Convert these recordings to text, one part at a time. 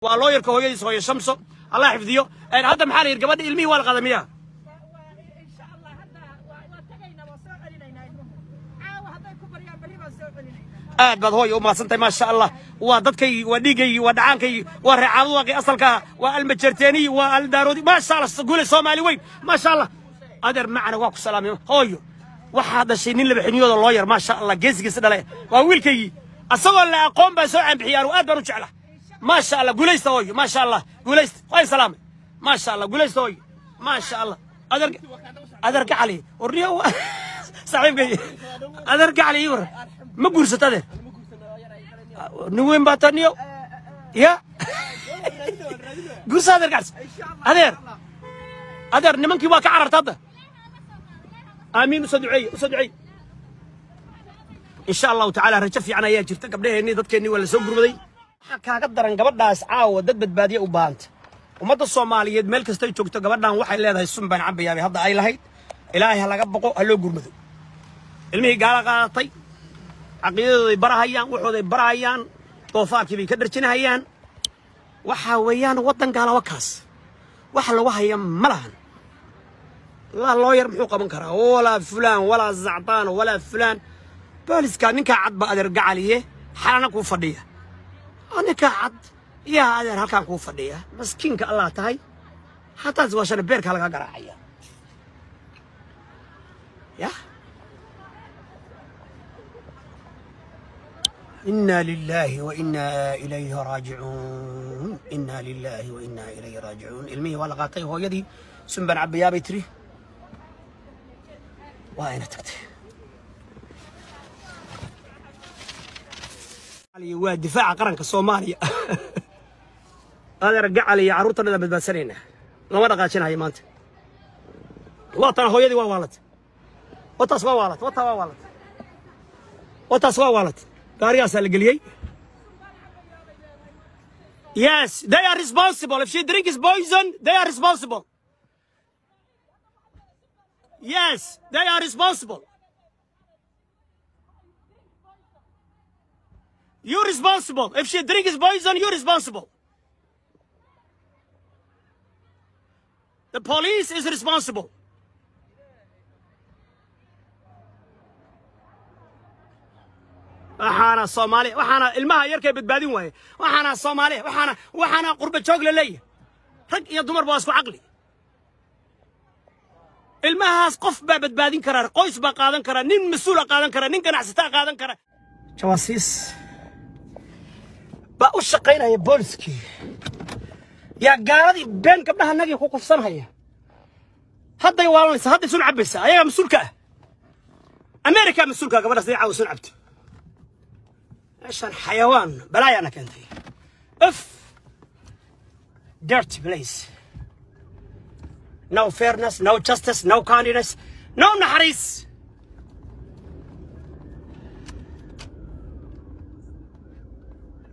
والله يركو هي سوي شمسه الله يحفظيه ان هذا محل يرقبد علمي ولا قدميه ان شاء الله هذا واتقينا وسوق علينا عاو هذا كبر يا بلي وسوق علينا aad baad hooy u maasantay ma sha Allah waa dadkay waa dhigay waa dhacaankay waa reecado waqi asalka waa almajarteeni waa aldaarodi ma sha Allah guulay Soomaali weyn ma sha Allah adeer macna waa ku salaamay hooyo waxa dhashay nin laba xiniyooda loo yar ma sha Allah geesigiisa dhalay waa wiilkay asagoo la aqoon baa soo caanbixiyaan aad baan u jeclaa ما شاء الله قوليست هوي ما شاء الله قوليست هاي سلامة ما شاء الله قوليست هوي ما شاء الله أدرك علي ورنيه صاحب جاي أدرك علي يور ما قرصت هذا نوين باتنيو يا قرص أدرك على أدر نمنك واقع عرض هذا آمين وصدعي إن شاء الله تعالى رجفي عنا يا جرتك قبلها إني ضدك إني ولا سوق بدي kaaga daran gabadhaas caawa dad badbaadiye u baahanta ummadda Soomaaliyeed meel kasta ay joogto gabadhan waxay leedahay sunbaan cabayaabay hadda ay lahayd ilaahay ha laga baqo ha loo gurmado ilmihii gaala qaadatay aqoontii barahayaan waxooday barahayaan doofaarkii bay ka dharjinayaan waxa weeyaan wadan gaala wakaas waxa lagu hayaa malahan la lawyer muxuu qaban karaa wala fulaan wala zactaan wala fulaan booliska ninka cad ba adeer gacaliye xalana ku fadhiya أنا كعد يا هذا هالكان كوفة ديه مسكين كالله تهاي حتى زوجنا بيرك هالكان قراعية يا إنا لله وإنا إليه راجعون إنا لله وإنا إليه راجعون المي ولا قاطي هو يدي سنبن عبيا بيتري وين تكتي ودفاع قرنك الصومالي هذا رجع علي عروتنا بدبسرينا لما رقاشين هاي مانت وطن هو يدي ووالت وتصوا والت وتصوا والت قارياس القليي Yes, they are responsible. If she drinks poison, they are responsible. Yes, they are responsible. You're responsible. If she drinks poison, you're responsible. The police is responsible. وحنا الصومالي وحنا المها يركب بدبادين وهي وحنا الصومالي وحنا قرب شغل لي رج يا دمر باسكو عقلي المها قف بدبادين كرار قوس بقادن كرار نين مسؤول قادن كرار نين كنعستا قادن كرار جواسيس بقوا شقينا يا بولسكي يا قاضي بين قبلها نجي خوف صنهايا هذا يوالنس هذا سن عبسه ايا مسؤولك امريكا مسؤولك قبل سنه عاوز عبت عشان حيوان بلاي انا كنت فيه اف dirty place no fairness no justice no kindness no نحريس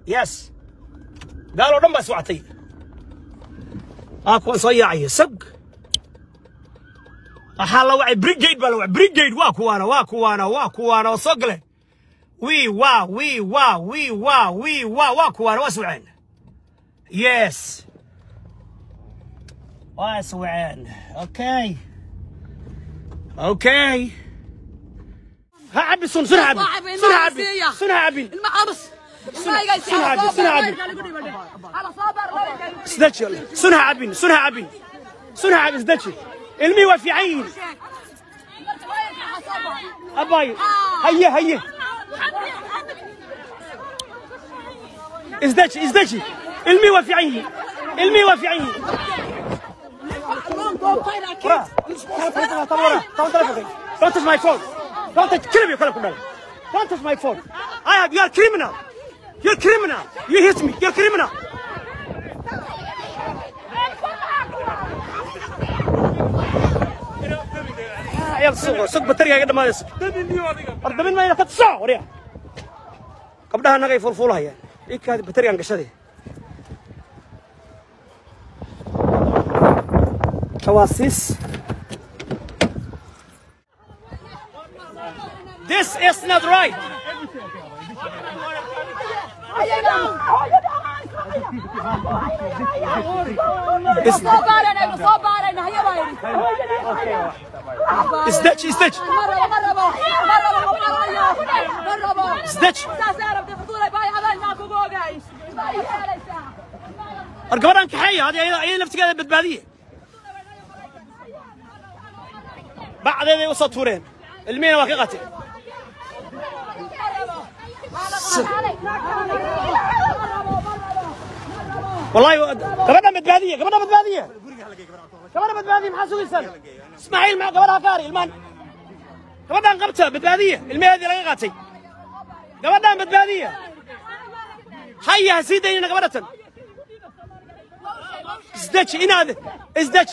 يس قالوا دم سوعتي اكو صياعي سق احال وعي بريجيد بلوع بريجيد واكو انا وصقله وي واكو انا واسوعين يس واسوعين اوكي ها عبي سنها عبي المعرس سنها عبين ازدجي المي وفي عين اباي هيا ازدجي المي وفي عين Don't touch my phone. Don't touch Don't touch my phone. You are criminal. You're criminal. You hit me. You're criminal. يلا سوق بطارية قد ما يسوق. أرد من ما ينفذ ساعة وريا. قبلها نجي فول هي. إيه كهذه بطارية انقشدي. كواسيس. This is not right. استج استج استج القبران كحية هذه أي نفس كذا بالبادية بعد هذا وصلت فورين المين واقعته والله قبرنا بالبادية قبرنا بالبادية قبرنا بالبادية محاسوي سنة اسماعيل مع قبرها كاري المان قبرنا انقبتها بالبادية المين هذه لقيقاتي قبرنا بالبادية حيها سيدي قبرتها ازدج إن هذا ازدج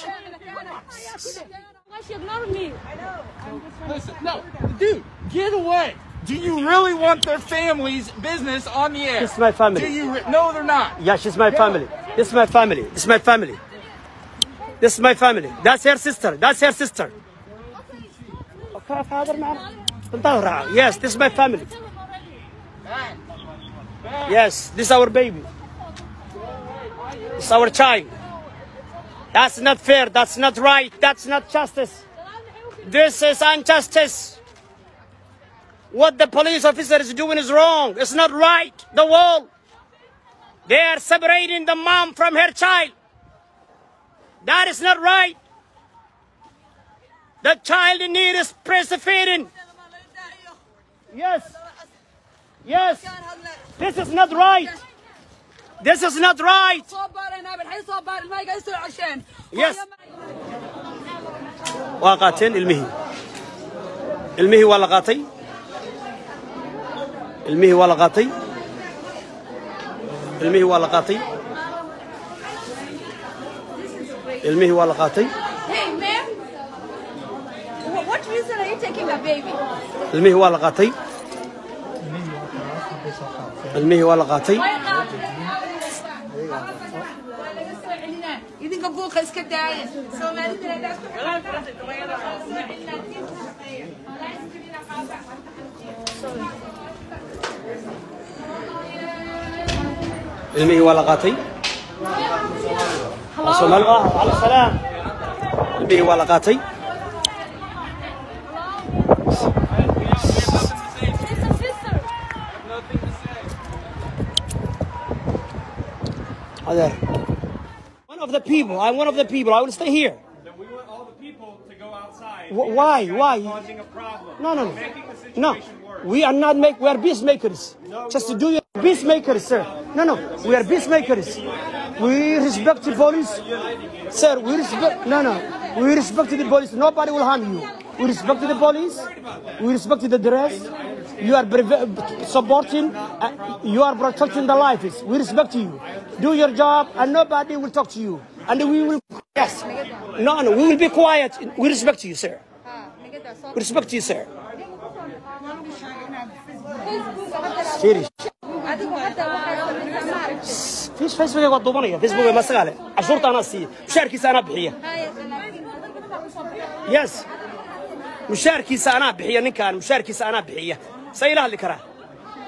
Listen, no, dude, get away. Do you really want their family's business on the air? This is my family. Do you? No, they're not. Yeah, she's my family. This is my family. This is my family. This is my family. That's her sister. That's her sister. Okay, father, man. Yes, this is my family. Yes, this is our baby. It's our child. That's not fair. That's not right. That's not justice. This is injustice. What the police officer is doing is wrong. It's not right. The wall. They are separating the mom from her child. That is not right. The child in need is breastfeeding. Yes. Yes. This is not right. This is not right. Yes. واقاتين المهي ولا قاطي المهي ولا قاطي المهي ولا قاطي المهي ولا قاطي. Hey, ma'am. What reason are you taking a baby? المهي ولا قاطي المهي ولا قاطي. idinka buuqa iska daaya Soomaalida المهي ولا قاطي الصومال على السلام المهي ولا قاطي. One of the people. I'm one of the people. I will stay here. Then we want all the people to go outside. Why? Why? Causing a problem. No, no, Making the no. situation worse. We are not make. We are peacemakers. Just to do your peacemakers, sir. No, no. We are peacemakers. We respect the police, sir. We respect. No, no. We respect the police. Nobody will harm you. We respect the police. We respect the dress. You are supporting. You are protecting the lives. We respect you. Do your job, and nobody will talk to you. And we will. Yes. No, no. We will be quiet. We respect you, sir. We respect you, sir. Serious. فيش فيسبوك يقعد ضمنية فيسبوك ما سقاله عشرة أنا سي مشاركي سنة بحية يس مشاركي سنة بحية نكان مشاركي سنة بحية سيله اللي كره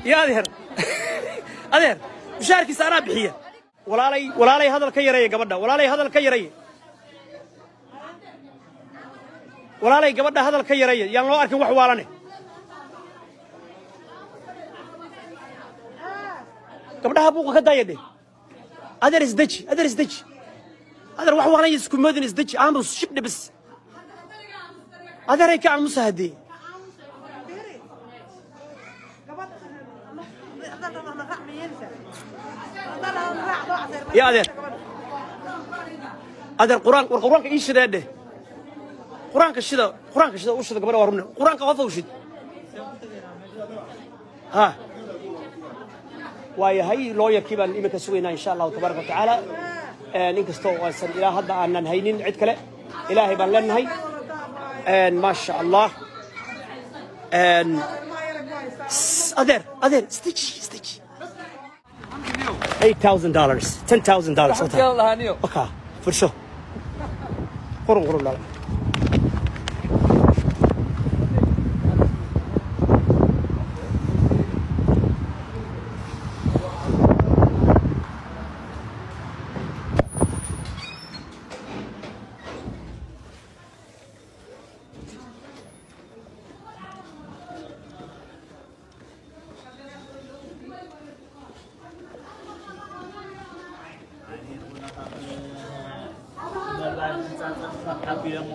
يا ذهر أذهر مشاركي سنة بحية ولا لي هذا الكيرية قبضنا ولا لي هذا الكيرية ولا لي قبضنا هذا الكيرية يعني لو أركن وحوالني gabdhaha buuqa ka daayade adeer isdaji adeer wax waqnay isku moodin isdaji aamus shibna bas adeer ay ka aamusa hadii ya adeer quraanka ii shideede quraanka shida u shida gabadha warumna quraanka qof u shid ha وهي لوير كيبا إمك سوينا إن شاء الله تبارك وتعالى نكستو وصل إلى هذا أن نهينين عد كله إلهي بان لنا هي ما شاء الله أدر ستيتش $8,000 $10,000 يلا هنيو أوكي فرشو قرن لا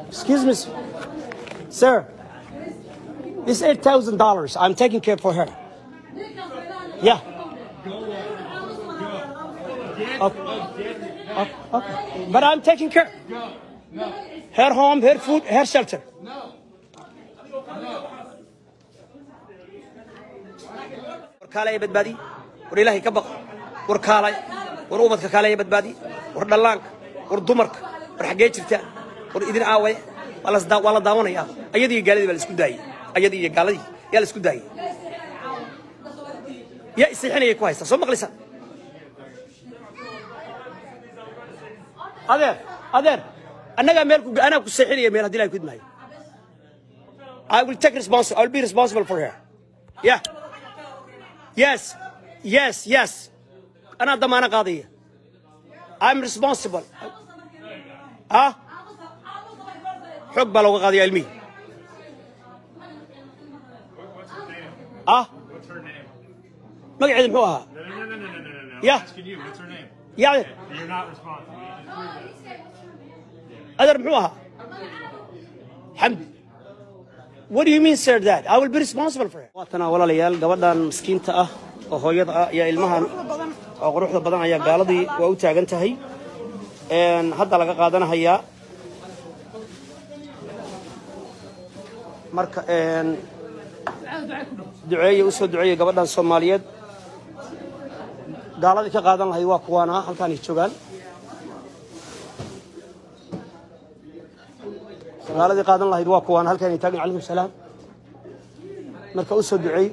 Excuse me, sir. This $8,000. I'm taking care for her. Yeah. Okay. But I'm taking care. Her home, her food, her shelter. Warkaalay badbaadi. War Ilaahay ka baq. Warkaalay. War ubadka kaalay badbaadi. War dhallaanka. War dumarka. War xagee jirta. War idin aaway. Wala daawanaya. Ayadii gaaladii baa la isku daayay. Ayadii iyo gaaladii yaa la isku daayay. Ya isixinay ku haysta. Soo maqlisa. Adeer. Annaga ku seexinaya meel hadii la ku idmaayo. I will take responsibility. I will be responsible for her. Yeah. Yes. أنا ضمانة قاضية. I'm responsible. حق بلوغ قاضي علمي. What's her name? ما قاعد يمحوها. No. Yeah. I'm asking you, what's her name? يعني You're not responsible. أقدر محوها. حمد. What do you mean, sir? That I will be responsible for it. واتنا ولا ليال قبضان مسكين تأه وهويض يا المهن أو روح البضان يا قالدي وأوتى جنتهي إن هذا لقى قادنا هيا مرك إن دعية وسود دعية قبضان الصوماليات قالدي كقادنا هيا وقوانا هل كان يشتغل قالدي قادنا هيا وقوانا هل كان يتاجن عليهم السلام مرك وسود دعية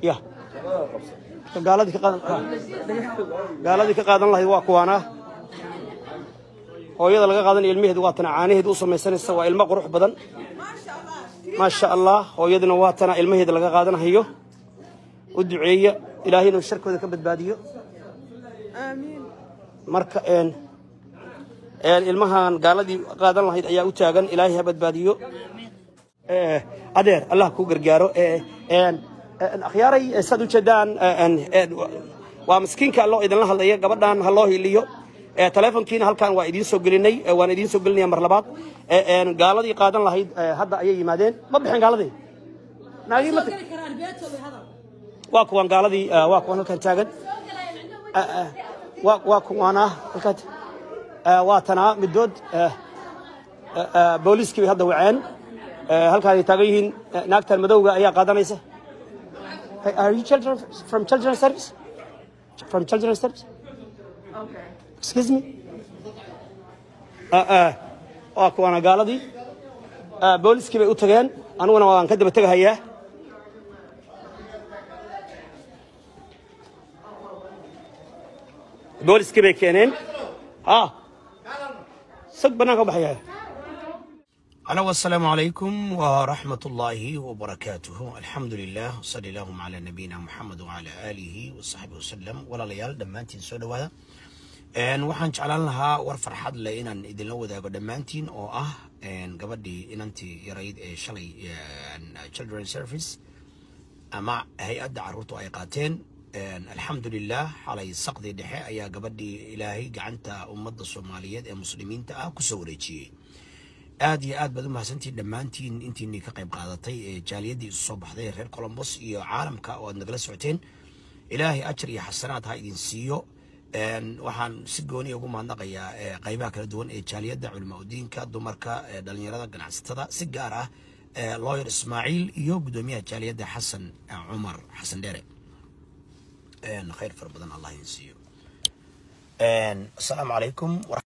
يا قالدي كقادن الله waa kuwana hooyada laga qaadan ilmaheedu waa tan caanaheedu u sameeysanaysa waa ilmo qurux badan ma sha Allah hooyaduna waa tan ilmaheedu laga qaadanayo u duceeya ilaahay inuu sharkooda ka badbaadiyo aamin marka ilmahan gaaladii qaadan lahayd ayaa u taagan ilaahay ha badbaadiyo adeer Allah ku gargaaro أخياري سادو جدان ومسكينك الله إذا الله هلا قبضان الله اللي يو تلفون كين هل كان وايدين سوقلني وايدين سوقلني مرلبات قال لي قادن الله هذا أي مادين ما بحين قال لي ناقي مت واكوان قال لي واكوان هل كان تاجد واكوانا هل كان واتنا مدود بوليس كي هذا وعين هل كان يتاجين ناقتر مدوجة أي قادن يسه Are you children from children's service? From children's service? Okay. Excuse me? أنا قالدي بوليس كي بيقولون أنا وأنا كده بتجه هيا بوليس كي بيكينين صدق بناكم بحياة ألو السلام عليكم ورحمة الله وبركاته الحمد لله وصلى اللهم على نبينا محمد وعلى آله وصحبه وسلم ولا ليال دمانتين سودو هذا waxaan jeclaan lahaa war farxad leh inaan idin la wadaago dhammaantiin oo ah gabadhii inantii yarayd ee shalay children's service ama hay'adda carruurtu ay qaateen alxamdulilah xalay saqdii dhexe ayaa gabadhii ilaahay gacanta ummadda Soomaaliyeed ee muslimiinta ah ku soo wareejiyay aad iyo aad baad u mahadsantiin dhammaantiin intiinii ka qayb qaadatay ee jaaliyadii isu soo baxday reer Columbus iyo caalamka oo aad nagala socoteen ilaahay ajir iyo xasanaad ha idin siiyo waxaan si gooni ugu mahadnaqayaa qaybaha kala duwan ee jaaliyadda culimada diinka dumarka dhalinyarada ganacsatada si gaar ah lawyer Ismaaciil iyo gudoomiyaha jaaliyadda Xasan Cumar Xasan Dheere khayr far badan Allah idin siiyo assalaamu calaykum